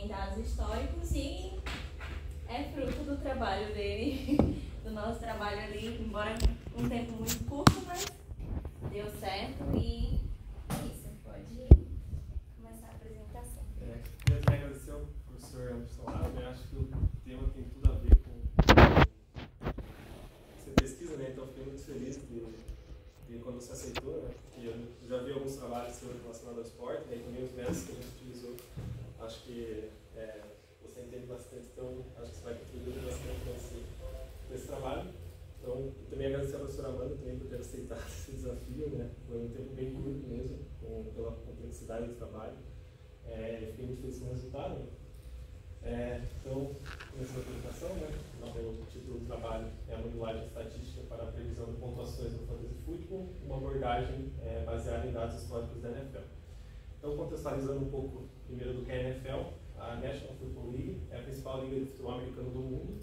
em dados históricos e é fruto do trabalho dele, do nosso trabalho ali, embora um tempo muito curto, mas deu certo e é isso, pode começar a apresentação. Queria também agradecer ao professor Anderson Lara, né? Acho que o tema tem tudo a ver com você pesquisa, né? Então fiquei muito feliz de quando você aceitou, né? Porque eu já vi alguns trabalhos seus relacionados ao esporte, né? E também os métodos que a gente utilizou. Acho que você entende bastante, então acho que você vai contribuir bastante nesse trabalho. Então, eu também agradecer a professora Amanda também por ter aceitado esse desafio, né? Foi um tempo bem curto mesmo, pela complexidade do trabalho. Fiquei muito feliz com o resultado. Então, nessa apresentação, né? O título do trabalho é a modelagem estatística para a previsão de pontuações no Fantasy Football, uma abordagem baseada em dados históricos da NFL. Então, contextualizando um pouco primeiro do que é a NFL, a National Football League é a principal liga de futebol americano do mundo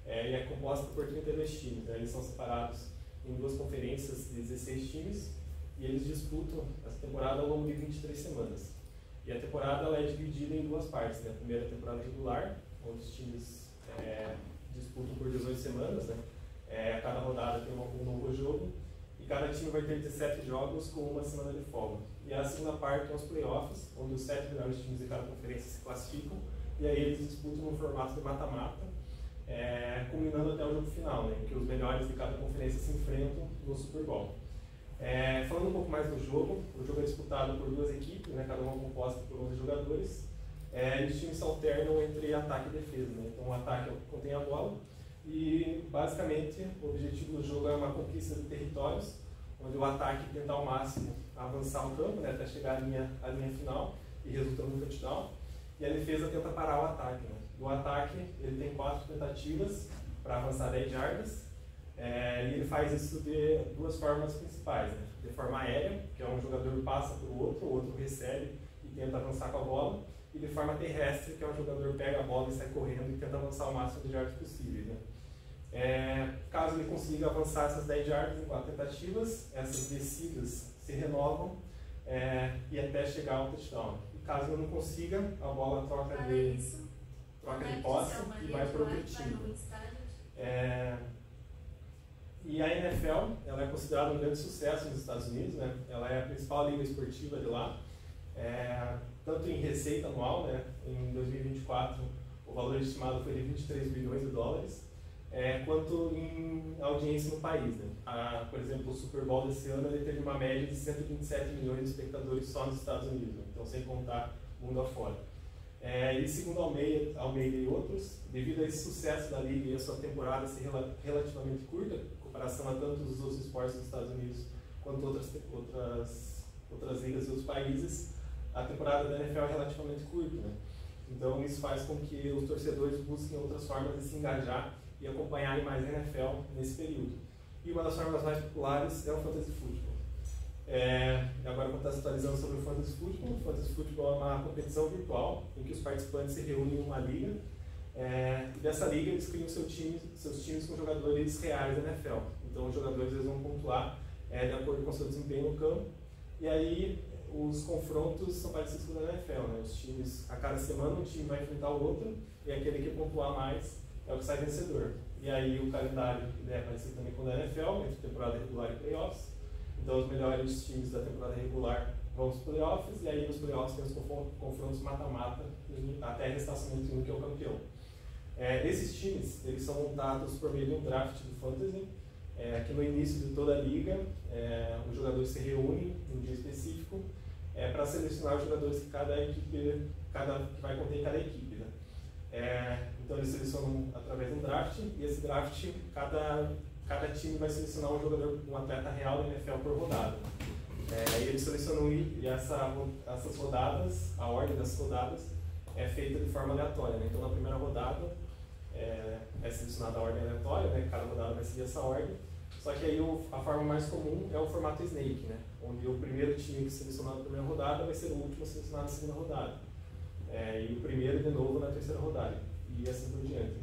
e é composta por 32 times. Né? Eles são separados em duas conferências de 16 times e eles disputam essa temporada ao longo de 23 semanas. E a temporada ela é dividida em duas partes. Né? A primeira temporada regular, onde os times disputam por 18 semanas. Né? A cada rodada tem um novo jogo e cada time vai ter 17 jogos com uma semana de folga. E a segunda parte é os playoffs, onde os 7 melhores times de cada conferência se classificam e aí eles disputam no formato de mata-mata, culminando até o jogo final, né? Em que os melhores de cada conferência se enfrentam no Super Bowl. Falando um pouco mais do jogo, o jogo é disputado por duas equipes, né? Cada uma composta por 11 jogadores, e os times se alternam entre ataque e defesa. Né? Então o ataque contém a bola e basicamente o objetivo do jogo é uma conquista de territórios, onde o ataque tenta ao máximo avançar o campo, né, até chegar à linha final e resultando no touchdown, e a defesa tenta parar o ataque. Né? O ataque ele tem 4 tentativas para avançar 10 jardas, e ele faz isso de duas formas principais. Né? De forma aérea, que é um jogador passa para o outro recebe e tenta avançar com a bola, e de forma terrestre, que é um jogador pega a bola e sai correndo e tenta avançar o máximo de jardas possíveis. Né? Caso ele consiga avançar essas 10 jardas em 4 tentativas, essas descidas se renovam e até chegar ao touchdown. E caso ele não consiga, a bola troca de posse e vai para outro time. E a NFL ela é considerada um grande sucesso nos Estados Unidos, né? Ela é a principal liga esportiva de lá, tanto em receita anual, né? Em 2024 o valor estimado foi de 23 bilhões de dólares, quanto em audiência no país. Né? Por exemplo, o Super Bowl desse ano ele teve uma média de 127 milhões de espectadores só nos Estados Unidos, né? Então sem contar mundo afora. E segundo Almeida e outros, devido a esse sucesso da liga e a sua temporada ser relativamente curta, em comparação a tantos os outros esportes dos Estados Unidos quanto outras ligas de outros países, a temporada da NFL é relativamente curta. Né? Então isso faz com que os torcedores busquem outras formas de se engajar e acompanharem mais a NFL nesse período. E uma das formas mais populares é o Fantasy Football. Agora contextualizando sobre o Fantasy Football. O Fantasy Football é uma competição virtual em que os participantes se reúnem em uma liga. E dessa liga eles criam seus times com jogadores reais da NFL. Então os jogadores eles vão pontuar de acordo com o seu desempenho no campo. E aí os confrontos são parecidos com o da NFL. Né? Os times, a cada semana um time vai enfrentar o outro e aquele que pontuar mais é o que sai vencedor. E aí o calendário é parecido também com o da NFL, entre temporada regular e playoffs. Então os melhores times da temporada regular vão para os playoffs, e aí nos playoffs tem os confrontos mata-mata até a restação do time que é o campeão. Esses times eles são montados por meio de um draft do Fantasy, que no início de toda a liga os jogadores se reúnem em um dia específico para selecionar os jogadores que cada equipe vai conter em cada equipe. Né? Então eles selecionam através de um draft, e esse draft, cada time vai selecionar um atleta real da NFL por rodada. E eles selecionam essas rodadas, a ordem das rodadas é feita de forma aleatória. Né? Então na primeira rodada é selecionada a ordem aleatória, né? Cada rodada vai seguir essa ordem. Só que aí a forma mais comum é o formato Snake, né? Onde o primeiro time que selecionado na primeira rodada vai ser o último selecionado na segunda rodada. E o primeiro de novo na terceira rodada. E assim por diante.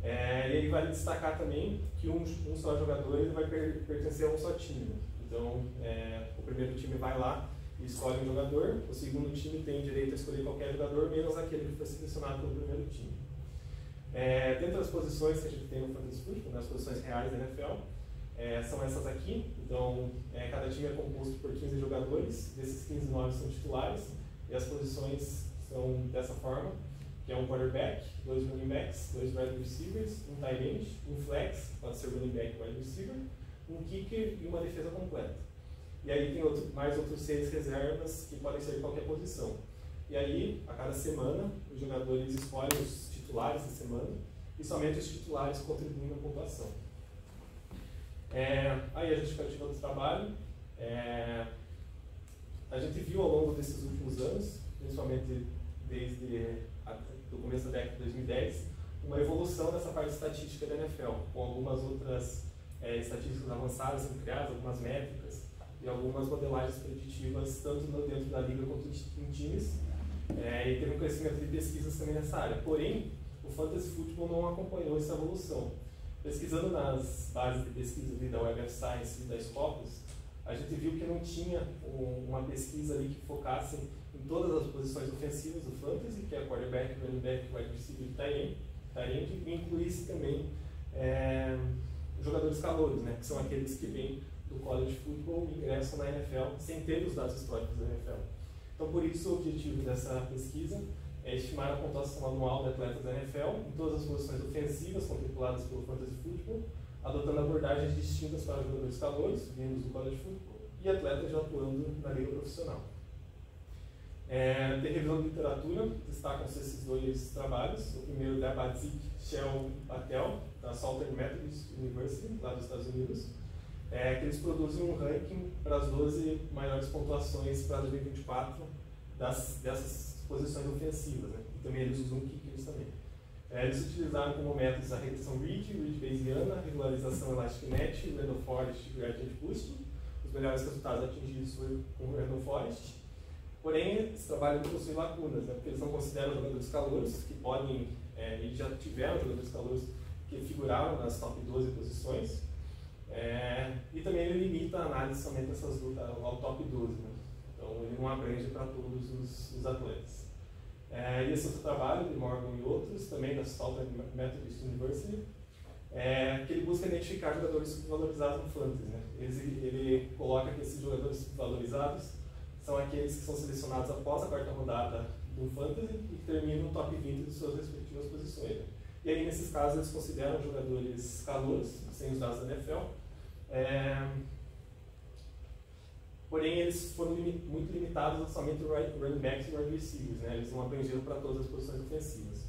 E aí vale destacar também que um só jogador ele vai pertencer a um só time. Né? Então, o primeiro time vai lá e escolhe um jogador. O segundo time tem direito a escolher qualquer jogador, menos aquele que foi selecionado pelo primeiro time. Dentro das posições que a gente tem no Fantasy Football, as posições reais da NFL, são essas aqui. Então, cada time é composto por 15 jogadores, desses 15, 9 são titulares, e as posições são dessa forma, que é um quarterback, 2 running backs, 2 wide receivers, um tight end, um flex, pode ser running back e wide receiver, um kicker e uma defesa completa. E aí tem mais outros 6 reservas que podem ser de qualquer posição. E aí, a cada semana, os jogadores escolhem os titulares da semana e somente os titulares contribuem na pontuação. Aí a justificativa do trabalho. A gente viu ao longo desses últimos anos, principalmente desde o começo da década de 2010, uma evolução dessa parte estatística da NFL, com algumas outras estatísticas avançadas sendo criadas, algumas métricas e algumas modelagens preditivas, tanto dentro da liga quanto em times, e teve um crescimento de pesquisas também nessa área. Porém, o Fantasy Football não acompanhou essa evolução. Pesquisando nas bases de pesquisa da Web of Science e da Scopus, a gente viu que não tinha uma pesquisa ali que focasse em todas as posições ofensivas do Fantasy, que é quarterback, running back, wide receiver e tight end, e incluísse também jogadores calouros, né, que são aqueles que vêm do college football e ingressam na NFL sem ter os dados históricos da NFL. Então, por isso, o objetivo dessa pesquisa é estimar a pontuação anual de atletas da NFL em todas as posições ofensivas contempladas pelo Fantasy Football, adotando abordagens distintas para jogadores calouros, vindos do college football, e atletas já atuando na liga profissional. De revisão de literatura, destacam-se esses 2 trabalhos. O primeiro da Badzik Shell Patel, da Southern Methodist University, lá dos Estados Unidos, que eles produzem um ranking para as 12 maiores pontuações para 2024 dessas posições ofensivas, né? E também eles usam kickers também. Eles utilizaram como métodos a regressão Ridge Bayesiana, regularização Elastic Net, Random Forest e Gradient Boosting. Os melhores resultados atingidos foram com o Random Forest. Porém, esse trabalho possui lacunas, né? Porque eles não consideram jogadores calouros, que podem, e já tiveram jogadores calouros que figuraram nas top 12 posições. E também ele limita a análise somente ao top 12, né? Então ele não abrange para todos os atletas. E esse outro trabalho, de Morgan e outros, também da Southern Methodist University, que ele busca identificar jogadores subvalorizados no Fantasy, né? Ele coloca que esses jogadores subvalorizados são aqueles que são selecionados após a 4ª rodada do Fantasy e que terminam no top 20 de suas respectivas posições, né? E aí, nesses casos, eles consideram jogadores calouros, sem os dados da NFL. Porém, eles foram muito limitados a somente running backs e wide receivers, né? Eles não abrangeram para todas as posições ofensivas.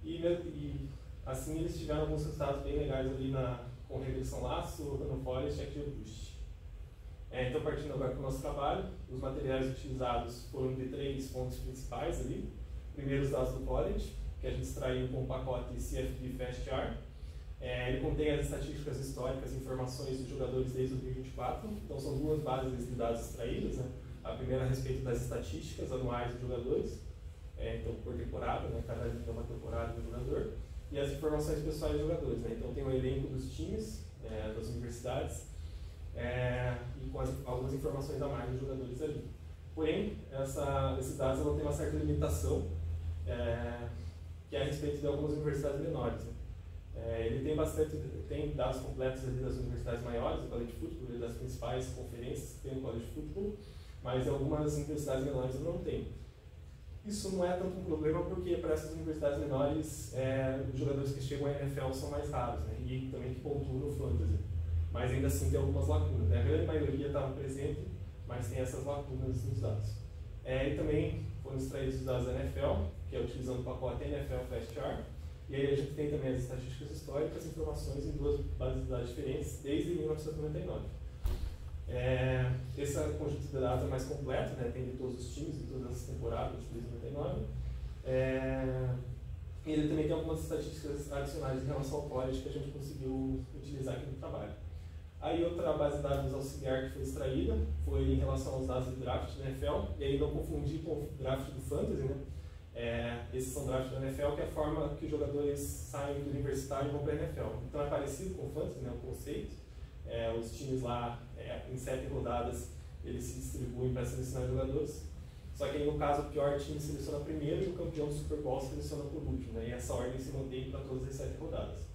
E assim, eles tiveram alguns resultados bem legais ali com regressão laço, Random Forest e Active Boost. Então, partindo agora para o nosso trabalho, os materiais utilizados foram de 3 fontes principais ali. Primeiro, os dados do college, que a gente extraiu com o pacote CFP FastR. Ele contém as estatísticas históricas e informações dos jogadores desde 2024. Então, são 2 bases de dados extraídas, né? A primeira a respeito das estatísticas anuais dos jogadores, então por temporada, né? Cada liga é uma temporada do jogador, e as informações pessoais dos jogadores, né? Então, tem o elenco dos times, das universidades, e com algumas informações a mais dos jogadores ali. Porém, esses dados vão ter uma certa limitação, que é a respeito de algumas universidades menores, né? Ele tem dados completos ali das universidades maiores, do college football, das principais conferências que tem no college football, mas em algumas universidades menores não tem. Isso não é tanto um problema porque para essas universidades menores os jogadores que chegam à NFL são mais raros, né? E também que pontuam no Fantasy. Mas ainda assim tem algumas lacunas, né? A grande maioria estava presente, mas tem essas lacunas nos dados. E também foram extraídos os dados da NFL, que é utilizando o pacote NFL FastR. E aí a gente tem também as estatísticas históricas e informações em 2 bases de dados diferentes desde 1999. Esse conjunto de dados é mais completo, né? Tem de todos os times, de todas as temporadas desde 1999. E ele também tem algumas estatísticas adicionais em relação ao college que a gente conseguiu utilizar aqui no trabalho. Aí outra base de dados auxiliar que foi extraída foi em relação aos dados de draft da NFL, e aí não confundir com o draft do Fantasy, né? Esses são drafts da NFL, que é a forma que os jogadores saem do universitário e vão para a NFL. Então é parecido com o Fantasy, né, o conceito. Os times lá, em 7 rodadas, eles se distribuem para selecionar jogadores. Só que aí, no caso, o pior time seleciona primeiro e o campeão do Super Bowl seleciona por último, né? E essa ordem se mantém para todas as 7 rodadas.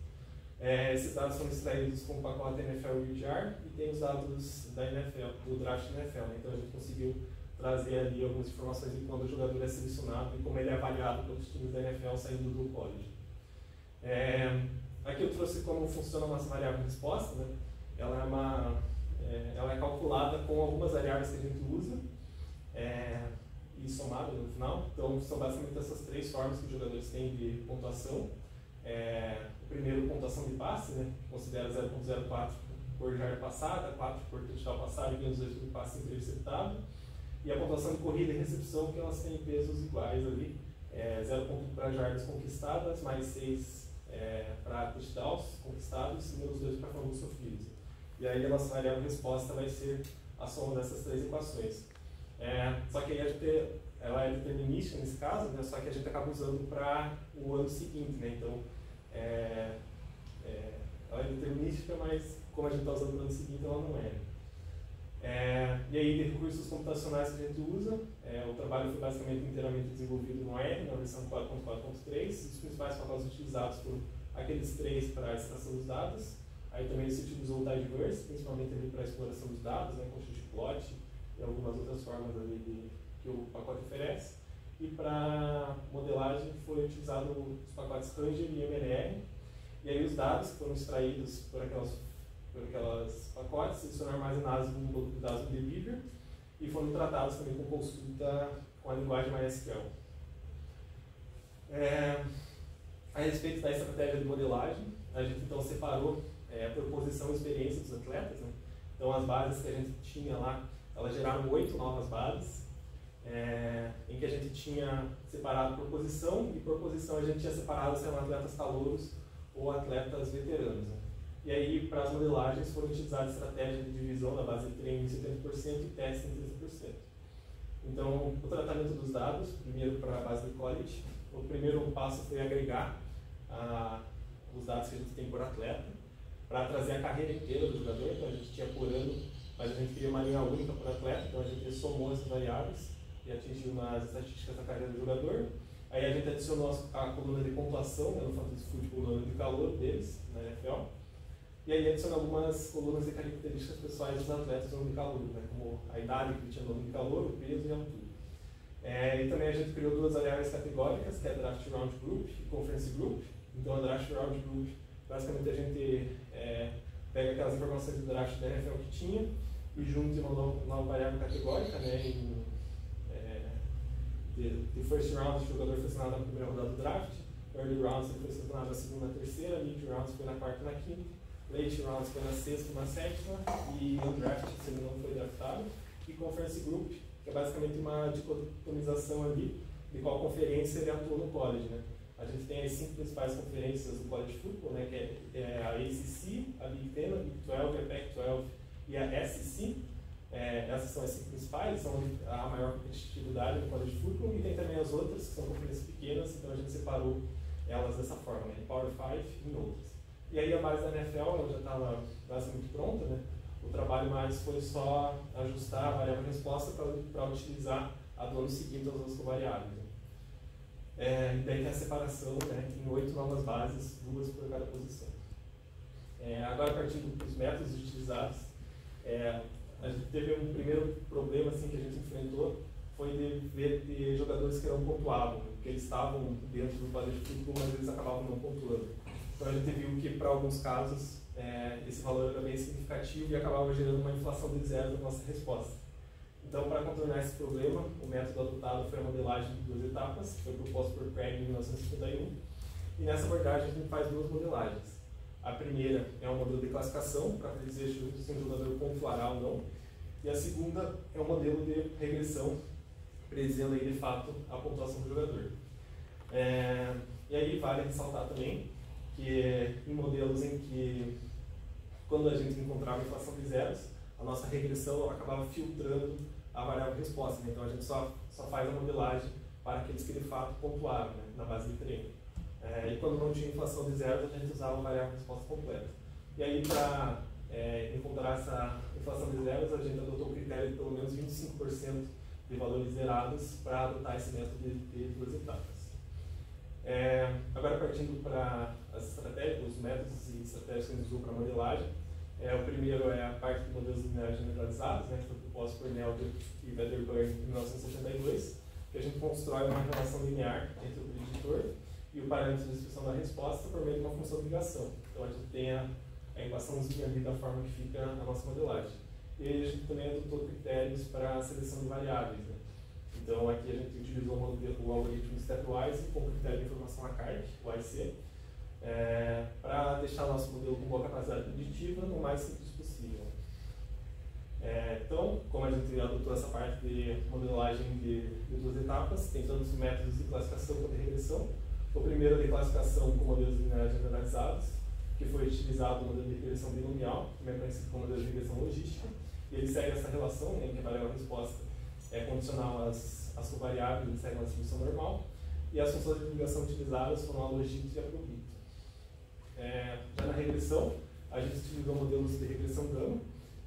Esses dados são extraídos com o pacote NFL ReadJar e tem os dados da NFL, do draft da NFL, né? Então a gente conseguiu trazer ali algumas informações de quando o jogador é selecionado e como ele é avaliado pelos times da NFL saindo do college. Aqui eu trouxe como funciona a nossa variável de resposta, né? Ela é calculada com algumas variáveis que a gente usa e somada no final. Então são basicamente essas 3 formas que os jogadores têm de pontuação. Primeiro, pontuação de passe, né? Considera 0.04 por jarda passada, 4 por touchdown passado e menos 2 por passe interceptado. E a pontuação de corrida e recepção, que elas têm pesos iguais ali, 0 ponto para jardas conquistadas, mais 6 para touchdowns conquistados e menos 2 para fumbles sofridos. E aí a nossa variável de resposta vai ser a soma dessas 3 equações. Só que aí ela é determinística nesse caso, né? Só que a gente acaba usando para o ano seguinte, né? Então, ela é determinística, mas como a gente está usando no ano seguinte, ela não é. E aí, de recursos computacionais que a gente usa, o trabalho foi basicamente inteiramente desenvolvido no R, na versão 4.4.3. Os principais pacotes utilizados foram aqueles 3 para a extração dos dados. Aí também se utilizou o Tidyverse, principalmente ali para a exploração dos dados, né, com ggplot e algumas outras formas ali que o pacote oferece. E para modelagem foi utilizado os pacotes Ranger e MLR. E aí os dados que foram extraídos por aquelas pacotes, eles foram armazenados no banco de dados do Deliver e foram tratados também com consulta com a linguagem MySQL. A respeito da estratégia de modelagem, a gente então separou por posição e experiência dos atletas, né? Então as bases que a gente tinha lá, elas geraram 8 novas bases, em que a gente tinha separado por posição, e por posição a gente tinha separado se eram atletas calouros ou atletas veteranos, né? E aí, para as modelagens, foram utilizadas estratégias de divisão da base de treino em 70% e teste em 30%. Então, o tratamento dos dados, primeiro para a base de college, o primeiro passo foi agregar os dados que a gente tem por atleta, para trazer a carreira inteira do jogador. Então, a gente tinha por ano, mas a gente queria uma linha única por atleta, então a gente somou essas variáveis e atingiu nas estatísticas da carreira do jogador. Aí a gente adicionou a coluna de pontuação, né, no Fantasy Football, no ano de calor deles, na NFL. E aí adicionou algumas colunas de características pessoais dos atletas no ano de calor, né, como a idade que tinha no ano de calor, o peso e a altura. E também a gente criou 2 variáveis categóricas, que é Draft Round Group e Conference Group. Então a Draft Round Group, basicamente a gente pega aquelas informações do draft da NFL que tinha e junta uma nova variável categórica, né, de first round, o jogador foi selecionado na primeira rodada do draft, early rounds ele foi selecionado na segunda, na terceira, mid rounds foi na quarta e na quinta, late rounds foi na sexta e na sétima, e undrafted, se ele não foi draftado, e conference group, que é basicamente uma dicotomização ali de qual conferência ele atuou no college, né? A gente tem as 5 principais conferências do college football, né, que é a ACC, a Big Ten, a Big 12, a Pac-12 e a SEC. Essas são as 5 principais, são a maior competitividade do college football, e tem também as outras, que são conferências pequenas, então a gente separou elas dessa forma, né, Power 5 e outras. E aí a base da NFL ela já estava basicamente pronta, né? O trabalho mais foi só ajustar a variável de resposta para utilizar a do ano seguinte as outras covariáveis. Né? E daí tem a separação, né, em 8 novas bases, 2 por cada posição. Agora, partindo dos métodos utilizados, a gente teve um primeiro problema assim, que a gente enfrentou, foi de ver de jogadores que não pontuavam, porque eles estavam dentro do college football, mas eles acabavam não pontuando. Então a gente viu que, para alguns casos, esse valor era bem significativo e acabava gerando uma inflação de zero na nossa resposta. Então, para contornar esse problema, o método adotado foi a modelagem de 2 etapas, que foi proposto por Craig em 1951. E nessa abordagem a gente faz 2 modelagens. A primeira é um modelo de classificação, para dizer se um jogador pontuará ou não. E a segunda é um modelo de regressão, predizendo aí, de fato a pontuação do jogador. E aí vale ressaltar também que em modelos em que, quando a gente encontrava inflação de zeros, a nossa regressão acabava filtrando a variável resposta, né? Então a gente só faz a modelagem para aqueles que de fato pontuaram, né, na base de treino. E quando não tinha inflação de zeros, a gente usava a variável resposta completa. E aí, para encontrar essa inflação de zeros, a gente adotou o critério de pelo menos 25% de valores zerados para adotar esse método de 2 etapas. Agora, partindo para as estratégias, os métodos e estratégias que a gente usou para a modelagem, o primeiro é a parte de modelos lineares generalizados, né, que foi proposto por Nelder e Wedderburn em 1962, que a gente constrói uma relação linear entre o preditor e o parâmetro de descrição da resposta por meio de uma função de ligação. Então, a gente tem a equaçãozinha ali da forma que fica a nossa modelagem. E aí a gente também adotou critérios para a seleção de variáveis, né? Então, aqui a gente utilizou o algoritmo Stepwise com o critério de informação ACARC, o AIC, para deixar nosso modelo com boa capacidade preditiva no mais simples possível. Então, como a gente adotou essa parte de modelagem de 2 etapas, tem tantos métodos de classificação quanto de regressão. O primeiro é de classificação com modelos lineares generalizados, que foi utilizado o modelo de regressão binomial, também conhecido como modelo de regressão logística, e ele segue essa relação, né, em que a variável resposta é condicional às covariáveis, ele segue uma distribuição normal, e as funções de ligação utilizadas foram a logito e a probito. Já na regressão, a gente utilizou modelos de regressão gama,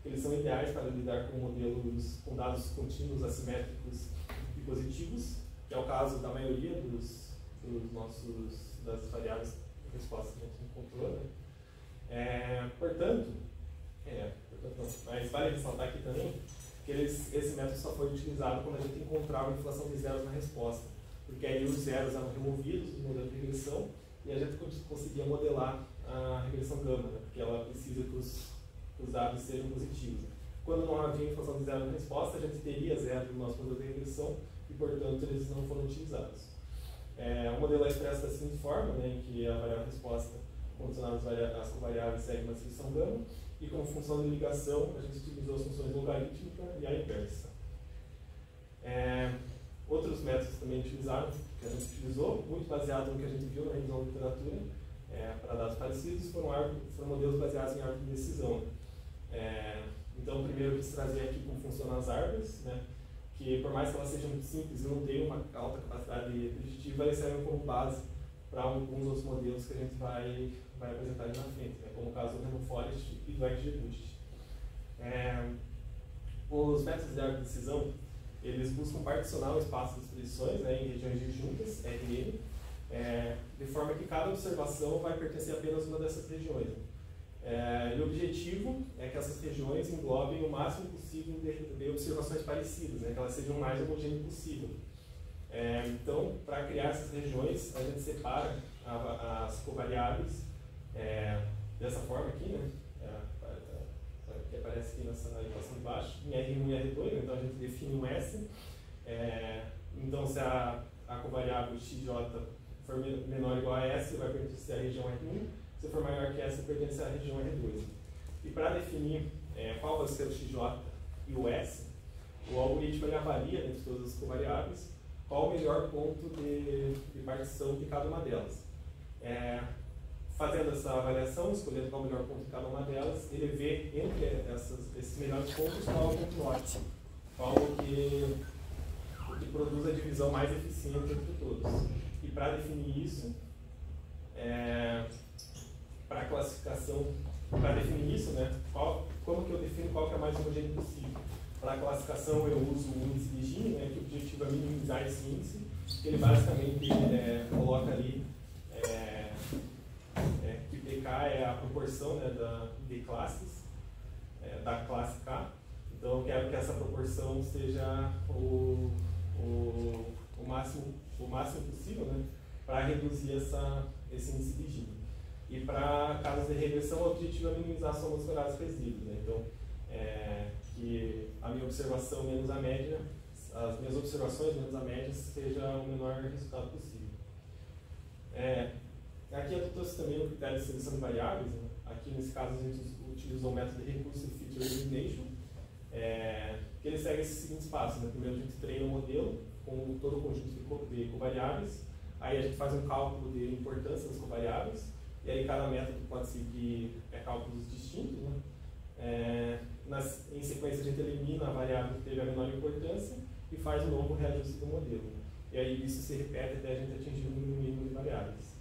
que eles são ideais para lidar com modelos com dados contínuos, assimétricos e positivos, que é o caso da maioria das variáveis de resposta que a gente encontrou, né? Portanto, mas vale ressaltar aqui também que esse método só foi utilizado quando a gente encontrava a inflação de zeros na resposta, porque aí os zeros eram removidos do modelo de regressão e a gente conseguia modelar a regressão gama, né? Porque ela precisa que os dados sejam positivos. Quando não havia inflação de zero na resposta, a gente teria zero no nosso modelo de regressão e, portanto, eles não foram utilizados. O modelo é expresso da seguinte forma, né, em que a variável resposta condicionada às covariáveis segue uma distribuição gama, e como função de ligação, a gente utilizou as funções logarítmica e a inversa. Outros métodos também utilizaram, que a gente utilizou, muito baseado no que a gente viu na revisão da literatura, para dados parecidos, foram modelos baseados em árvore de decisão. Então, primeiro eu quis trazer aqui como funcionam as árvores, né, que por mais que elas sejam muito simples e não tenham uma alta capacidade preditiva, eles servem como base para alguns outros modelos que a gente vai apresentar ali na frente, né, como o caso do Random Forest e do XGBoost. Os métodos de árvore de decisão, eles buscam particionar o espaço das predições, né, em regiões disjuntas, RN, de forma que cada observação vai pertencer a apenas uma dessas regiões. E o objetivo é que essas regiões englobem o máximo possível de observações parecidas, né, que elas sejam o mais homogêneas possível. Então, para criar essas regiões, a gente separa as covariáveis dessa forma aqui, né, que aparece aqui nessa equação de baixo, em R1 e R2, então a gente define um S. Então, se a covariável XJ for menor ou igual a S, vai pertencer à região R1. Se for maior que S, pertence à região R2. E para definir qual vai ser o XJ e o S, o algoritmo ele avalia, entre todas as covariáveis, qual o melhor ponto de partição de cada uma delas. Fazendo essa avaliação, escolhendo qual o melhor ponto de cada uma delas, ele vê entre esses melhores pontos qual é o ponto norte, qual o que produz a divisão mais eficiente entre todos. E para definir isso, para a classificação, para definir isso, né, como que eu defino qual que é mais homogêneo possível? Para a classificação eu uso o índice de Gini, né, que o objetivo é minimizar esse índice, que ele basicamente coloca ali que PK é a proporção, né, de classes, da classe K. Então eu quero que essa proporção seja o máximo possível, né, para reduzir esse índice de Gini. E para casos de regressão, o objetivo é minimizar a soma dos quadrados resíduos, né? Então, que a minha observação menos a média, as minhas observações menos a média, seja o menor resultado possível. Aqui adotou-se também o critério de seleção de variáveis, né? Aqui nesse caso a gente utilizou o método de Recursive Feature Elimination, que ele segue esses seguintes passos, né? Primeiro a gente treina o modelo com todo o conjunto de covariáveis, aí a gente faz um cálculo de importância das covariáveis, e aí cada método pode seguir cálculos distintos, né? Em sequência a gente elimina a variável que teve a menor importância e faz um novo reajuste do modelo. E aí isso se repete até a gente atingir o mínimo de variáveis.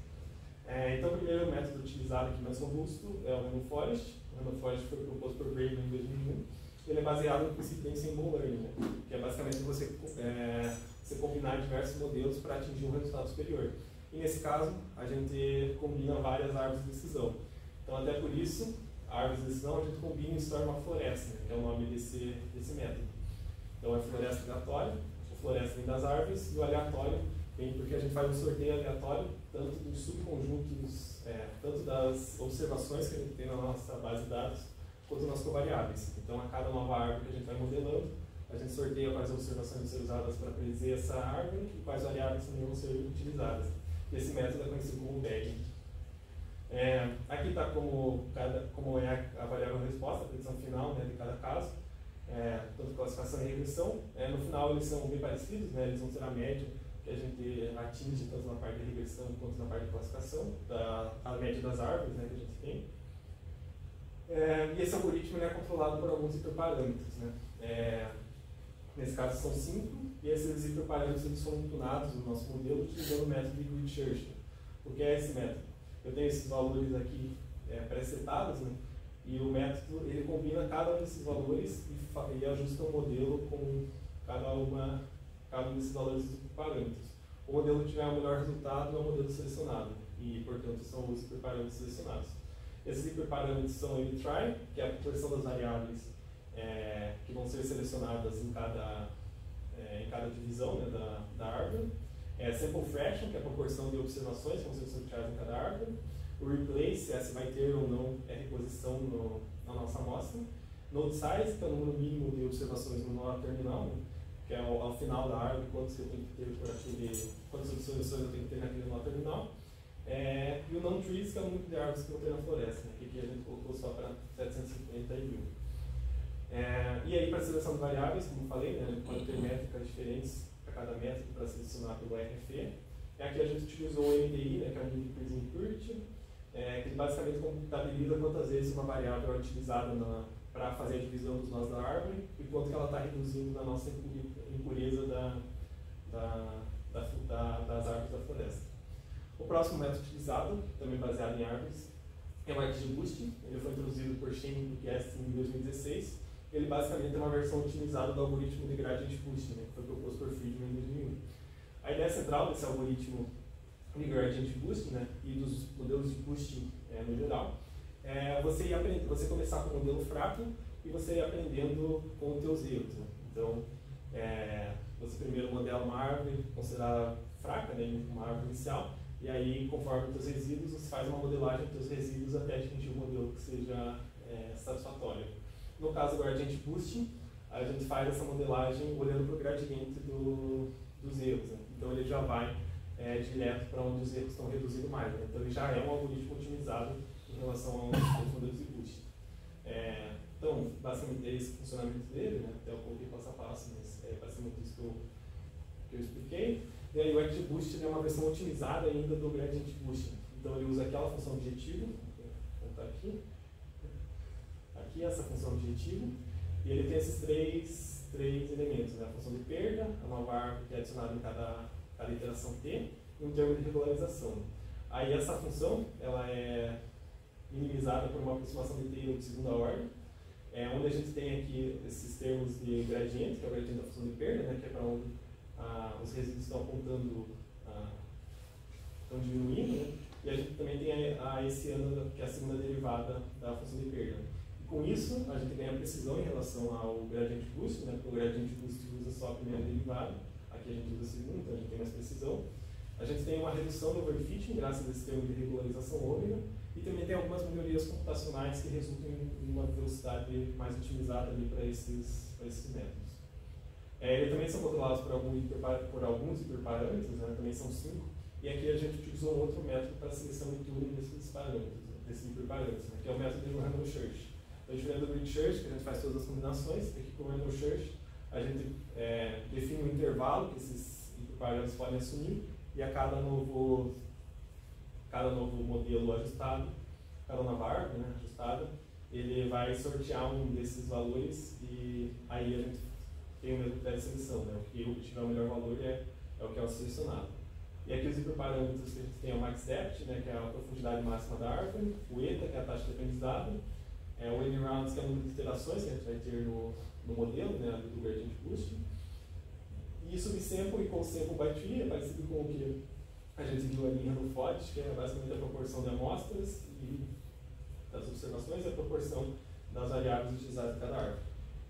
Então o primeiro método utilizado aqui mais robusto é o Random Forest, Random Forest foi proposto por Braden em 2001. Ele é baseado no princípio do Ensemble Learning, né? Que é basicamente você combinar diversos modelos para atingir um resultado superior. E nesse caso, a gente combina várias árvores de decisão. Então, até por isso, a árvore de decisão a gente combina e se torna uma floresta, né? Que é o nome desse método. Então, é floresta aleatória, o floresta vem das árvores, e o aleatório vem porque a gente faz um sorteio aleatório, tanto dos subconjuntos, tanto das observações que a gente tem na nossa base de dados, quanto nas covariáveis. Então, a cada nova árvore que a gente vai modelando, a gente sorteia quais observações vão ser usadas para predizer essa árvore e quais variáveis também vão ser utilizadas. Esse método é conhecido como bagging. Aqui está como é a variável resposta, a predição final, né, de cada caso, tanto classificação e regressão. No final eles são bem parecidos, né, eles vão ser a média que a gente atinge tanto na parte de regressão quanto na parte de classificação, a média das árvores, né, que a gente tem. E esse algoritmo é controlado por alguns hiperparâmetros, né? Nesse caso são 5, e esses hiperparâmetros eles são tunados no nosso modelo utilizando o método de grid search. O que é esse método? Eu tenho esses valores aqui pré-setados, né? E o método ele combina cada um desses valores e ajusta o modelo com cada um desses valores dos hiperparâmetros. O modelo que tiver o melhor resultado é o modelo selecionado, e portanto são os hiperparâmetros selecionados. Esses hiperparâmetros são o try, que é a proporção das variáveis que vão ser selecionadas em cada divisão, né, da árvore. Sample fraction, que é a proporção de observações que vão ser sorteadas em cada árvore. O replace, se vai ter ou não reposição na nossa amostra. Node size, que é o número mínimo de observações no nó terminal, né, que é ao final da árvore, quantas observações eu tenho que ter naquele nó terminal. E o non-trees, que é o número de árvores que eu tenho na floresta, né, que aqui a gente colocou só para 751. E aí, para a seleção de variáveis, como eu falei, né, a gente pode ter métricas diferentes para cada método para selecionar pelo RFE. Aqui a gente utilizou o MDI, né, que é o Mean Decrease Impurity, que basicamente contabiliza quantas vezes uma variável é utilizada para fazer a divisão dos nós da árvore e quanto que ela está reduzindo na nossa impureza das árvores da floresta. O próximo método utilizado, também baseado em árvores, é o XGBoost. Ele foi introduzido por Shane e Guest em 2016. Ele basicamente é uma versão otimizada do algoritmo de Gradient Boosting, né, que foi proposto por Friedman em 2001. A ideia central desse algoritmo de Gradient Boosting, né, e dos modelos de boosting no geral, é você começar com um modelo fraco e você ir aprendendo com os teus erros. Né? Então, você primeiro modela uma árvore considerada fraca, né, uma árvore inicial, e aí, conforme os teus resíduos, você faz uma modelagem dos teus resíduos até atingir um modelo que seja satisfatório. No caso do Gradient Boosting, a gente faz essa modelagem olhando para o gradiente dos erros. Né? Então, ele já vai direto para onde os erros estão reduzindo mais. Né? Então, ele já é um algoritmo otimizado em relação aos modelos de boosting. Então, basicamente, é esse o funcionamento dele, né? Até eu coloquei passo a passo, mas é basicamente isso que eu expliquei. E aí, o XGBoost é uma versão otimizada ainda do Gradient Boosting. Então, ele usa aquela função objetivo, vou botar aqui, essa função objetivo, e ele tem esses três elementos, né? A função de perda, a nova árvore que é adicionada em cada iteração T, e um termo de regularização. Aí essa função ela é minimizada por uma aproximação de Taylor de segunda ordem, onde a gente tem aqui esses termos de gradiente, que é o gradiente da função de perda, né? Que é para onde os resíduos estão apontando, estão diminuindo, né? E a gente também tem a essiana, que é a segunda derivada da função de perda. Com isso, a gente ganha precisão em relação ao Gradient Boost, né? Porque o Gradient Boost usa só a primeira derivada, aqui a gente usa a segunda, então a gente tem mais precisão. A gente tem uma redução do overfitting, graças a esse termo de regularização ômega, e também tem algumas melhorias computacionais que resultam em uma velocidade mais otimizada para esses métodos. Eles também são controlados por alguns hiperparâmetros, né? Também são 5, e aqui a gente utilizou um outro método para a seleção e tuning desses parâmetros, desses hiperparâmetros, né? Que é o método de Random Search. Então, diferente do Grid Search, que a gente faz todas as combinações, aqui com o Random Search a gente define um intervalo que esses hiperparâmetros podem assumir, e a cada novo modelo ajustado, cada nova árvore, né, ajustada, ele vai sortear um desses valores, e aí a gente tem o mesmo critério de seleção, né? O que tiver o melhor valor é o que é o selecionado. E aqui os hiperparâmetros que a gente tem é o max depth, né, que é a profundidade máxima da árvore, o eta, que é a taxa de aprendizado, O N-Rounds, que é o número de iterações que a gente vai ter no modelo, né, do Gradient Boost. E subsample e consample by tree é parecido com o que a gente viu ali em Random Forest, que é basicamente a proporção de amostras e das observações e a proporção das variáveis utilizadas em cada árvore.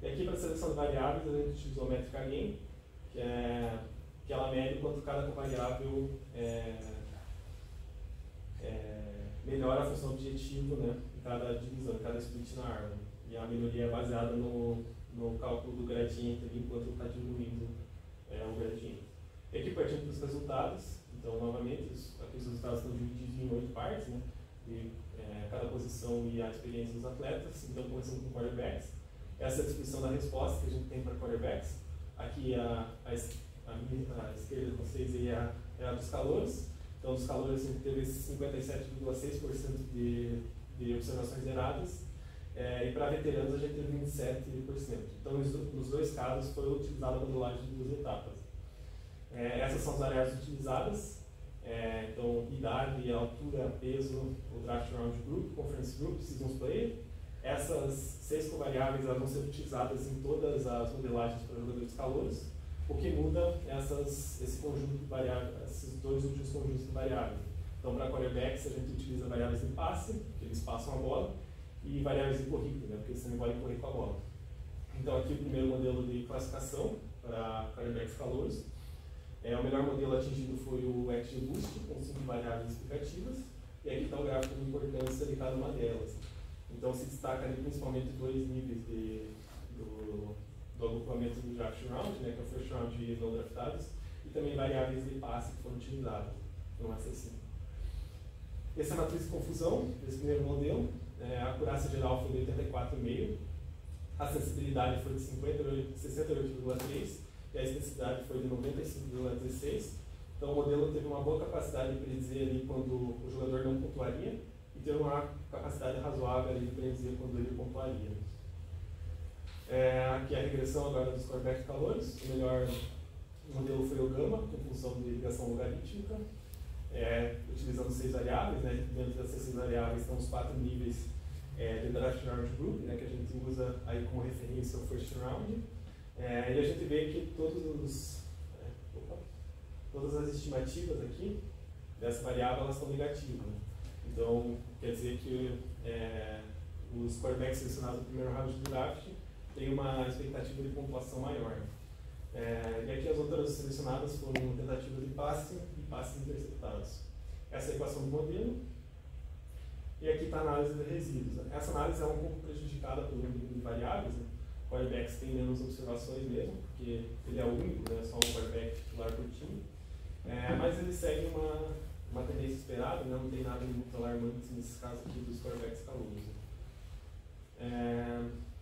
E aqui, para a seleção de variáveis, a gente utilizou o Metric Gain, que ela mede quanto cada variável melhora a função objetivo, né, em cada divisão, em cada split na árvore. E a melhoria é baseada no cálculo do gradiente ali, enquanto está diminuindo o gradiente. E aqui, partindo dos resultados, então, novamente, aqui os resultados estão divididos em 8 partes, né, de cada posição e a experiência dos atletas. Então, começando com quarterbacks. Essa é a descrição da resposta que a gente tem para quarterbacks. Aqui, a esquerda de vocês aí é a dos calouros. Então, dos calouros, a gente teve 57,6% de observações erradas. E para veteranos, a gente teve 27%. Então, nos dois casos, foi utilizada a modelagem de 2 etapas. Essas são as variáveis utilizadas. Então, idade, altura, peso, o Draft Round Group, Conference Group, Seasons Player. Essas 6 covariáveis elas vão ser utilizadas em todas as modelagens para jogadores calouros. O que muda é esse conjunto de variáveis, esses 2 últimos conjuntos de variáveis. Então, para quarterbacks, a gente utiliza variáveis de passe, que eles passam a bola, e variáveis de corrida, né, porque eles também podem correr com a bola. Então, aqui o primeiro modelo de classificação para quarterbacks calouros. O melhor modelo atingido foi o XGBoost, com 5 variáveis explicativas, e aqui está o gráfico de importância de cada uma delas. Então, se destaca ali principalmente 2 níveis do agrupamento do draft round, né, que é o first round e não draftados, e também variáveis de passe que foram utilizadas no assassino. Essa é a matriz de confusão desse primeiro modelo. A acurácia geral foi de 84,5%, a sensibilidade foi de 68,3%, e a extensidade foi de 95,16%. Então, o modelo teve uma boa capacidade de predizer ali quando o jogador não pontuaria, e teve uma capacidade razoável ali de predizer quando ele pontuaria. Aqui a regressão agora dos quarterbacks calouros. O melhor modelo foi o Gama, com função de ligação logarítmica, utilizando 6 variáveis. Né? Dentro dessas 6 variáveis estão os 4 níveis de Draft Round Group, né? Que a gente usa aí como referência ao First Round. E a gente vê que todas as estimativas aqui dessa variável elas estão negativas. Né? Então, quer dizer que os quarterbacks selecionados no primeiro round do draft têm uma expectativa de pontuação maior. E aqui as outras selecionadas foram tentativas de passe e passes interceptados. Essa é a equação do modelo. E aqui está a análise de resíduos. Essa análise é um pouco prejudicada pelo número de variáveis. Né? O quarterbacks tem menos observações mesmo, porque ele é o único, né? Só um quarterback titular por time. Mas ele segue uma tendência esperada, né? Não tem nada muito alarmante nesse caso aqui dos quarterbacks calouros.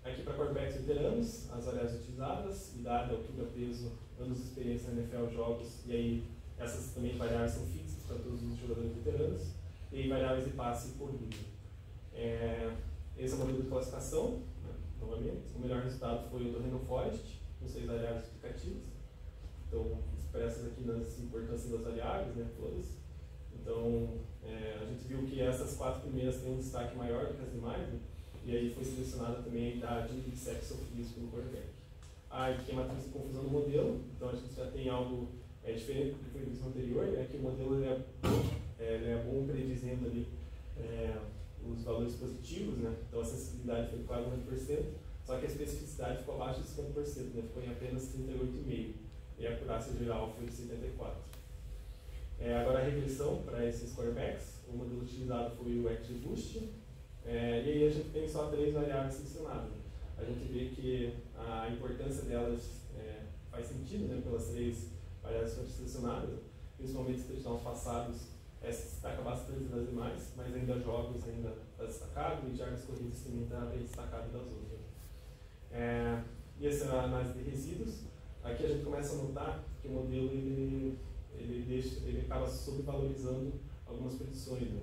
Aqui para quarterbacks veteranos, as variáveis utilizadas: idade, altura, peso, anos de experiência na NFL, jogos, e aí essas também variáveis são fixas para todos os jogadores veteranos, e aí variáveis de passe e corrida. Esse é o modelo de classificação, né? Novamente. O melhor resultado foi o do Random Forest, com 6 variáveis explicativas. Então, expressas aqui nas importâncias das variáveis, né, todas. Então, a gente viu que essas 4 primeiras têm um destaque maior do que as demais, né? E aí foi selecionada também a idade e sexo físico do quarterback. Aqui é a matriz de confusão do modelo, então a gente já tem algo diferente do que foi visto no anterior, né? Que o modelo ele é bom predizendo ali os valores positivos, né? Então a sensibilidade foi de quase 90%, só que a especificidade ficou abaixo de 50%, né? Ficou em apenas 38,5%, e a acurácia geral foi de 74%. Agora a regressão para esses quarterbacks, o modelo utilizado foi o XGBoost, e aí a gente tem só 3 variáveis selecionadas. A gente vê que a importância delas faz sentido, né? Pelas 3 variáveis que foram selecionadas, principalmente os touchdowns passados, se destaca bastante das demais, mas ainda jogos ainda está destacado, e jardas corridas também está bem destacado das outras. E essa é a análise de resíduos. Aqui a gente começa a notar que o modelo ele acaba sobrevalorizando algumas predições, né?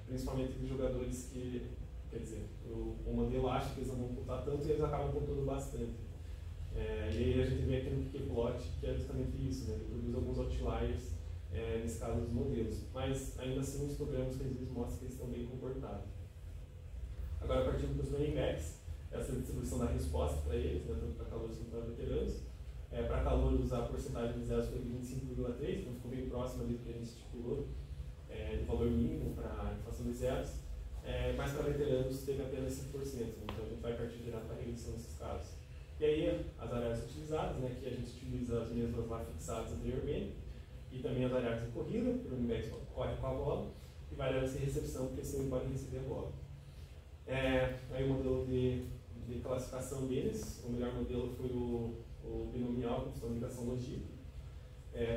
Principalmente de jogadores que, quer dizer, o modelo acha que eles não vão pontuar tanto e eles acabam pontuando bastante. E aí a gente vê aqui no Plot que é justamente isso, né? Ele produz alguns outliers nesse caso dos modelos, mas ainda assim os programas de resíduos mostram que eles estão bem comportados. Agora, partindo para os running backs, essa distribuição da resposta para eles, né, tanto para calouros quanto para veteranos. Para calouros, a porcentagem de zeros foi de 25,3%, então ficou bem próximo ali do que a gente estipulou, de valor mínimo para a inflação de zeros. Mas para veteranos teve apenas 5%, então a gente vai partir direto para a redução nesses casos. E aí, as variáveis utilizadas, né, que a gente utiliza as mesmas lá fixadas anteriormente, e também as variáveis de corrida, para o running back corre com a bola, e variáveis de recepção, porque eles também podem receber a bola. Aí o modelo de classificação deles, o melhor modelo foi o binomial com função de ligação logística,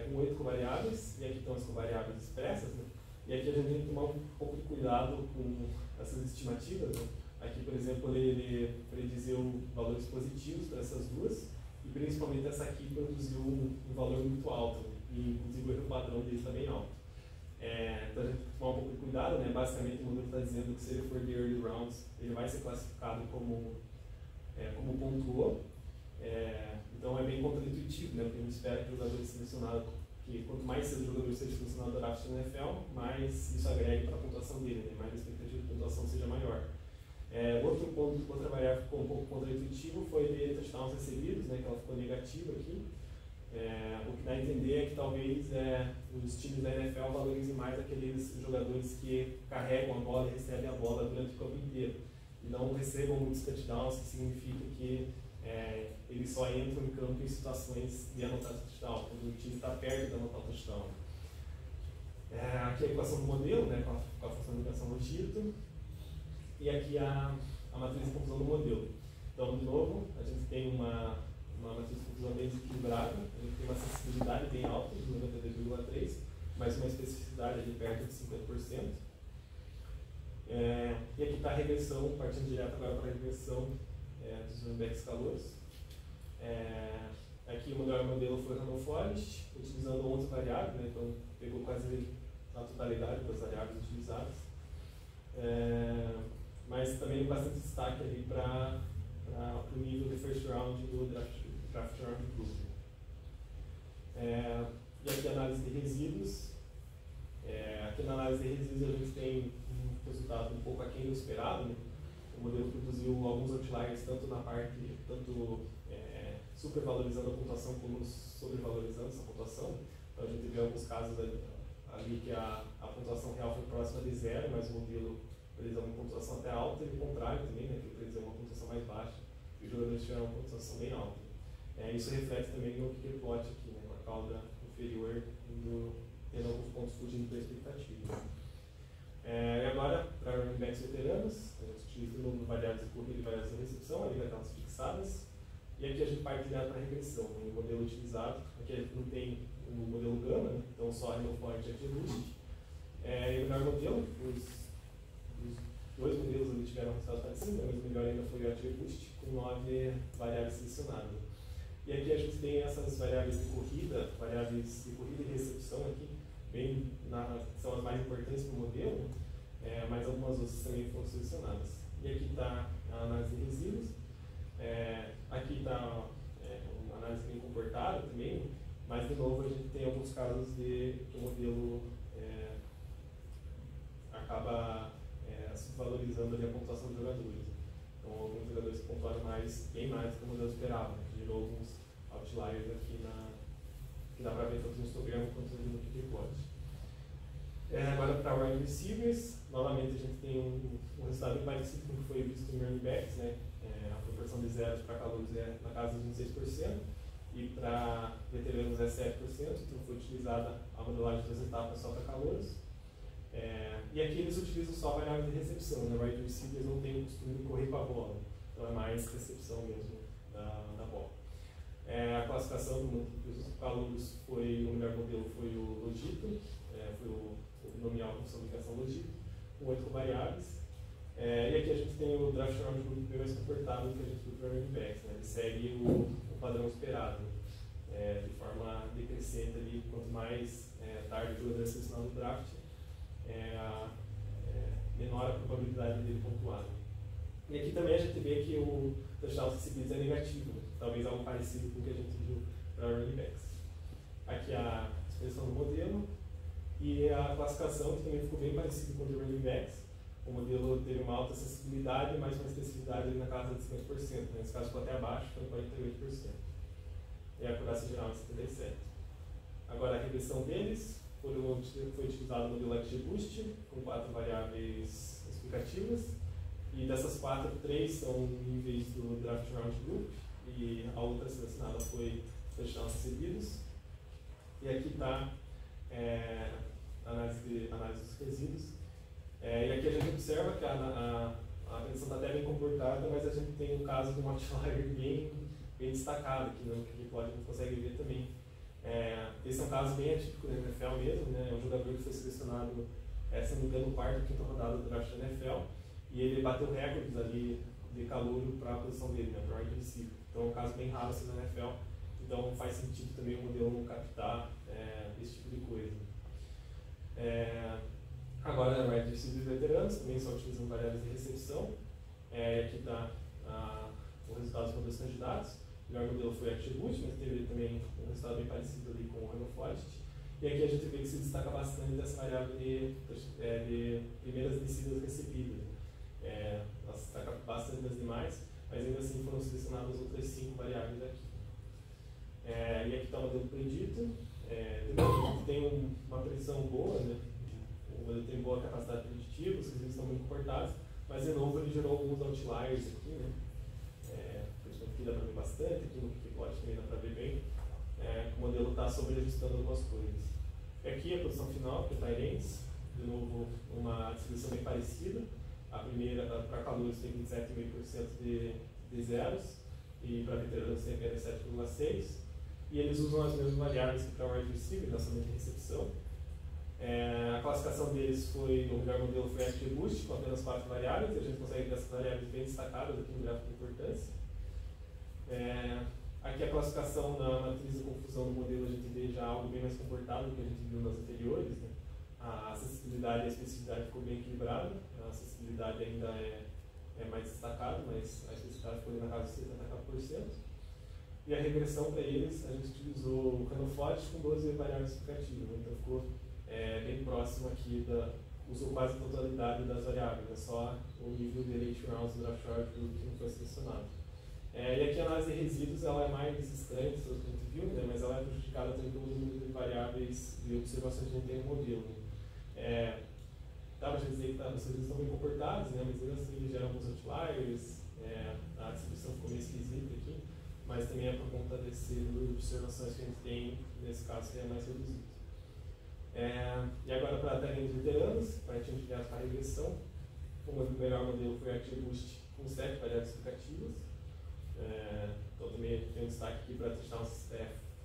com 8 covariáveis, e aqui estão as covariáveis expressas, né? E aqui a gente tem que tomar um pouco de cuidado com essas estimativas, né? Aqui, por exemplo, ele prediziu valores positivos para essas duas, e principalmente essa aqui produziu um valor muito alto, né? E inclusive o erro padrão dele está bem alto. Então a gente tem que tomar um pouco de cuidado, né? Basicamente o modelo está dizendo que se ele for de early rounds, ele vai ser classificado como pontuou. Então é bem contraintuitivo, né? Porque a gente espera que o jogador selecionado, que quanto mais cedo o jogador seja selecionado do draft na NFL, mais isso agregue para a pontuação dele, né? Mais a expectativa de pontuação seja maior. Outra variável que ficou um pouco contraintuitivo foi de touchdowns recebidos, né? Que ela ficou negativa aqui. O que dá a entender é que talvez os times da NFL valorizem mais aqueles jogadores que carregam a bola e recebem a bola durante o campo inteiro. E não recebam muitos touchdowns, que significa que eles só entram em campo em situações de anotar touchdown, quando o time está perto de anotar touchdown. Aqui a equação do modelo, né, com a função de ligação logística, e aqui a matriz de confusão do modelo. Então, de novo, a gente tem uma matriz de confusão bem desequilibrada, a gente tem uma sensibilidade bem alta, de 92,3%, mas uma especificidade ali perto de 50%. E aqui está a regressão, partindo direto agora para a regressão dos running backs calouros. Aqui o melhor modelo foi o Randall Forest, utilizando 11 variáveis, né, então pegou quase a totalidade das variáveis utilizadas. Mas também bastante destaque ali para o nível de first round do draft round group. E aqui a análise de resíduos. Aqui na análise de resíduos a gente tem um resultado um pouco aquém do esperado, né? O modelo produziu alguns outliers tanto na parte, supervalorizando a pontuação como sobrevalorizando essa pontuação. Então a gente vê alguns casos ali que a pontuação real foi próxima de zero, mas o modelo prediziu uma pontuação até alta, e o contrário também, né, que prediziu uma pontuação mais baixa, e os jogadores tiveram uma pontuação bem alta. Isso reflete também no kicker plot aqui, né, com a cauda inferior tendo alguns pontos fugindo da expectativa. E agora, para running backs veteranos, a gente utiliza no variáveis de corrida e variáveis de recepção, ali vai estar as fixadas. E aqui a gente parte direto para a regressão, né? O modelo utilizado, aqui a gente não tem o modelo Gama, né? Então só a Randall Forest e a T-List. E o melhor modelo, os dois modelos ali tiveram resultados parecidos, né? Mas o melhor ainda foi o T-List, com 9 variáveis selecionadas. E aqui a gente tem essas variáveis de corrida e recepção aqui, são as mais importantes para o modelo, mas algumas outras também foram selecionadas. E aqui está a análise de resíduos. Aqui está uma análise bem comportada também, mas de novo a gente tem alguns casos de que o modelo acaba subvalorizando ali a pontuação dos jogadores. Então alguns jogadores pontuaram bem mais do que o modelo esperava, né? Gerou alguns outliers aqui que dá para ver tanto no histograma quanto no kicker plot. Agora para wide receivers, novamente a gente tem um resultado bem parecido com o que foi visto em running backs, né? A proporção de zeros para calouros é na casa de 26%, e para veteranos é 7%, então foi utilizada a modelagem das etapas só para calouros. E aqui eles utilizam só a variável de recepção, né? Wide receivers não tem o costume de correr com a bola, então é mais recepção mesmo da bola. A classificação dos calouros o melhor modelo foi o Logito, foi o binomial com função de ligação logística, com 8 variáveis. E aqui a gente tem o draft round group bem mais comportado do que a gente viu para o running backs, né? Ele segue o padrão esperado, de forma decrescente ali, quanto mais tarde o jogador é selecionado no draft, menor a probabilidade dele pontuar. E aqui também a gente vê que o touchdown recebidos é negativo, né? Talvez algo parecido com o que a gente viu para running backs. Aqui a expressão do modelo e a classificação, que também ficou bem parecido com o de running backs, o modelo teve uma alta sensibilidade, mas uma expressividade ali na casa de 50%, né? Nesse caso ficou até abaixo, foi 48%. E a acurácia geral em 77%. Agora a regressão deles foi utilizado o modelo XGBoost, com 4 variáveis explicativas, e dessas 4, 3 são níveis do Draft Round Group, e a outra selecionada foi touchdowns recebidos. E aqui está análise dos resíduos. E aqui a gente observa que a predição está até bem comportada, mas a gente tem um caso de um outlier bem destacado, que no plot a gente consegue ver também. Esse é um caso bem atípico da NFL mesmo, né? É um jogador que foi selecionado, se não me engano, no quarto ou quinta rodada do draft da NFL, e ele bateu recordes ali de calouro para a posição dele, né? Para o wide receiver. Então é um caso bem raro assim na NFL, então faz sentido também o modelo não captar esse tipo de coisa. Agora, wide receivers veteranos também só utilizam variáveis de recepção. Aqui está os resultados dos modelos candidatos. O melhor modelo foi o XGBoost, mas teve também um resultado bem parecido ali com o Renoforest. E aqui a gente vê que se destaca bastante dessa variável de primeiras descidas recebidas. Ela se destaca bastante das demais, mas ainda assim foram selecionadas outras 5 variáveis aqui. E aqui está o modelo predito. Tem uma predição boa, né? O modelo tem boa capacidade preditiva, os resíduos estão bem comportados, mas de novo ele gerou alguns outliers aqui, né? Aqui dá para ver bastante, aqui no plot também dá para ver bem. O modelo está sobreajustando algumas coisas. Aqui a posição final, que é Tyrants, de novo uma distribuição bem parecida. A primeira, para calouros, tem 27,5% de zeros, e para veteranos tem apenas 7,6%. E eles usam as mesmas variáveis que para o wide receiver, lançamento e recepção. A classificação deles foi, o melhor modelo foi XGBoost, com apenas 4 variáveis, e a gente consegue ver essas variáveis bem destacadas aqui no gráfico de importância. Aqui a classificação na matriz de confusão do modelo, a gente vê já algo bem mais comportado do que a gente viu nas anteriores, né? A acessibilidade e a especificidade ficou bem equilibrada, a acessibilidade ainda é mais destacada, mas a especificidade ficou na casa de 74%. E a regressão para eles, a gente utilizou o Renoforest com 12 variáveis explicativas, né? Então ficou bem próximo aqui, usou quase a totalidade das variáveis, é só o nível de late rounds do draft order que não foi selecionado. E aqui a análise de resíduos ela é mais estranha do que a gente viu, né? Mas ela é prejudicada também pelo número de variáveis de observações que a gente tem no modelo. Né? Dá para dizer que os resíduos estão bem comportados, né? Mas ainda assim eles geram alguns outliers, a distribuição ficou meio esquisita aqui, mas também é por conta desse número de observações que a gente tem, nesse caso, que é mais reduzido. E agora para terrenos veteranos, para a gente enviar para a regressão, o melhor modelo foi o XGBoost com 7 variáveis explicativas. Então também tem um destaque aqui para testar as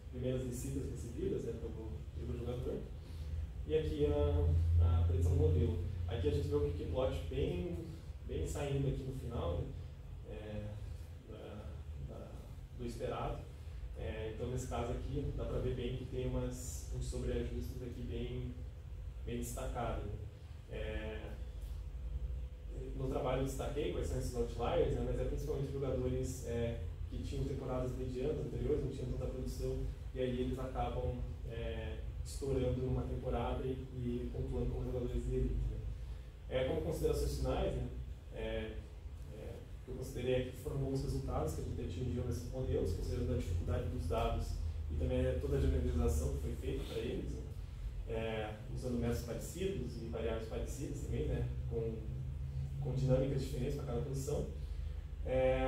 primeiras descidas recebidas, né, pelo jogador. E aqui a predição do modelo. Aqui a gente vê o Wikplot bem saindo aqui no final, né, do esperado. Então nesse caso aqui dá para ver bem que tem uns sobreajustes aqui bem destacados. No trabalho eu destaquei quais são esses outliers, né, mas principalmente jogadores que tinham temporadas medianas anteriores, não tinham tanta produção, e aí eles acabam estourando numa temporada e pontuando como jogadores de elite. Né. Como considerações finais, né, eu considerei que foram bons resultados que a gente atingiu nesses modelos, considerando a dificuldade dos dados e também toda a generalização que foi feita para eles, né, usando métodos parecidos e variáveis parecidas também, né, com dinâmicas diferentes para cada posição.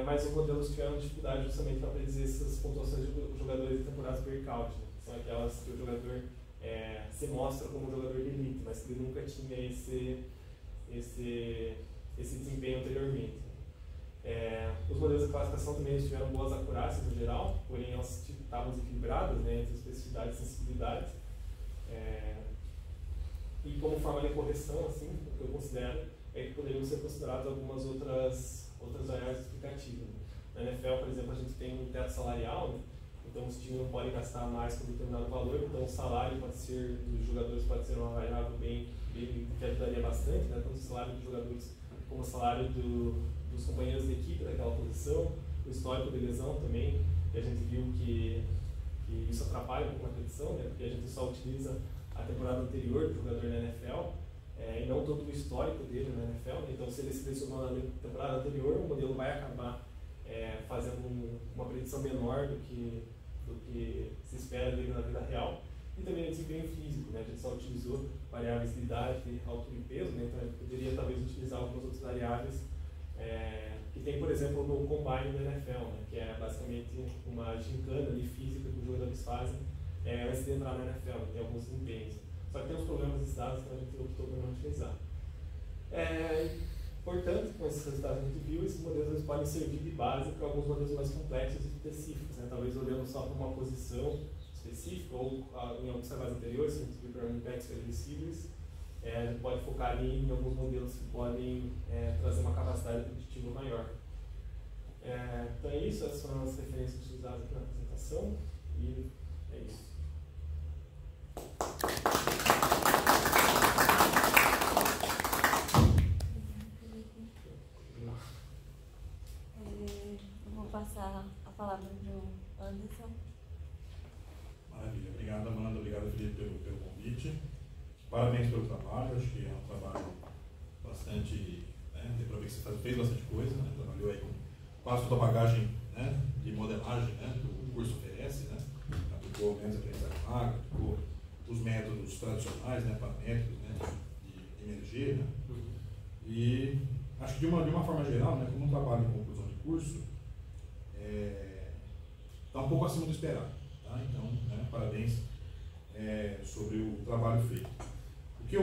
Mas os modelos tiveram dificuldade justamente para predizer essas pontuações de jogadores de temporadas breakout, né? São aquelas que o jogador se mostra como um jogador de elite, mas que ele nunca tinha esse desempenho anteriormente. Os modelos de classificação também tiveram boas acurácias no geral, porém elas estavam desequilibradas, né, entre especificidade e sensibilidade. E como forma de correção, assim, o que eu considero é que poderiam ser consideradas algumas outras variáveis explicativas. Na NFL, por exemplo, a gente tem um teto salarial, né? Então os times não podem gastar mais com determinado valor, então o salário dos jogadores pode ser uma variável que ajudaria bastante, né? Tanto o salário dos jogadores como o salário dos companheiros de equipe daquela posição, o histórico de lesão também, e a gente viu que isso atrapalha um pouco a predição, né? Porque a gente só utiliza a temporada anterior do jogador na NFL, e não todo o histórico dele na NFL, né? Então se ele se lesionou na temporada anterior, o modelo vai acabar fazendo uma predição menor do que se espera dele na vida real. E também o desempenho físico, né? A gente só utilizou variáveis de idade, altura e peso, né? Então a gente poderia talvez utilizar algumas outras variáveis que tem, por exemplo, no Combine da NFL, né? Que é basicamente uma gincana ali, física que os jogadores fazem antes de entrar na NFL, tem alguns desempenhos. Só que tem uns problemas desses dados que a gente optou por não utilizar. Portanto, com esses resultados que a gente viu, esses modelos eles podem servir de base para alguns modelos mais complexos e específicos, né? Talvez olhando só para uma posição específica ou em alguns trabalhos anteriores, se a gente viu para running backs e receivers, a gente pode focar ali em alguns modelos que podem trazer uma capacidade preditiva maior. Então é isso, essas foram as referências utilizadas aqui na apresentação e é isso. Eu vou passar a palavra para o Anderson. Maravilha. Obrigado, Amanda. Obrigado, Felipe, pelo convite. Parabéns pelo trabalho. Acho que é um trabalho bastante... Deu para ver que você fez bastante coisa, né? Trabalhou aí com quase toda a bagagem, né, de modelagem, né, que o curso oferece, né? Aplicou métodos de aprendizagem magra, aplicou os métodos tradicionais, né, paramétricos, né, de emergir, né? E acho que de uma forma geral, né, como um trabalho de conclusão de curso, está um pouco acima do esperado. Tá? Então, né, parabéns sobre o trabalho feito. O que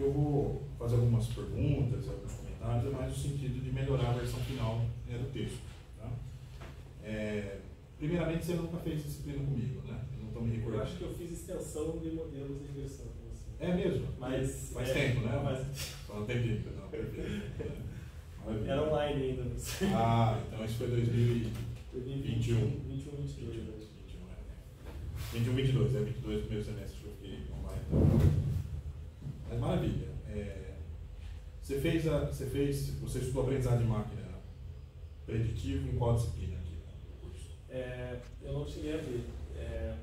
eu vou fazer algumas perguntas, alguns comentários, é mais no sentido de melhorar a versão final do texto. Tá? Primeiramente, você nunca fez disciplina comigo, né? Eu não estou me recordando. Eu acho que eu fiz extensão de modelos de regressão com você. É mesmo? Mas faz tempo, né? Mas... Só não tem tempo, não. Perfeito. Era online ainda. Então isso foi 2021. 21, 22, 22 primeiro semestre que eu fiquei online. Mas maravilha. Você estudou aprendizagem de máquina preditivo em qual disciplina aqui no curso? Eu não cheguei a ver,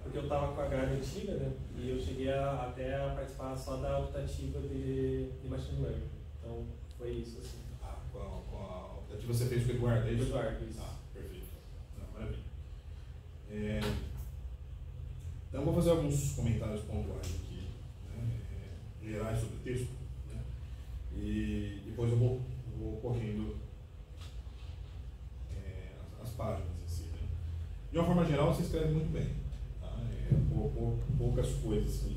porque eu estava com a grade antiga, né? E eu cheguei até a participar só da optativa de machine learning. Então foi isso assim. Com a optativa você fez com o Eduardo, é isso? Eduardo, isso. Perfeito. Maravilha. Então, vou fazer alguns comentários pontuais aqui, né, gerais sobre o texto, né, e depois eu vou correndo as páginas em si. Né. De uma forma geral, você escreve muito bem. Tá? Poucas coisas que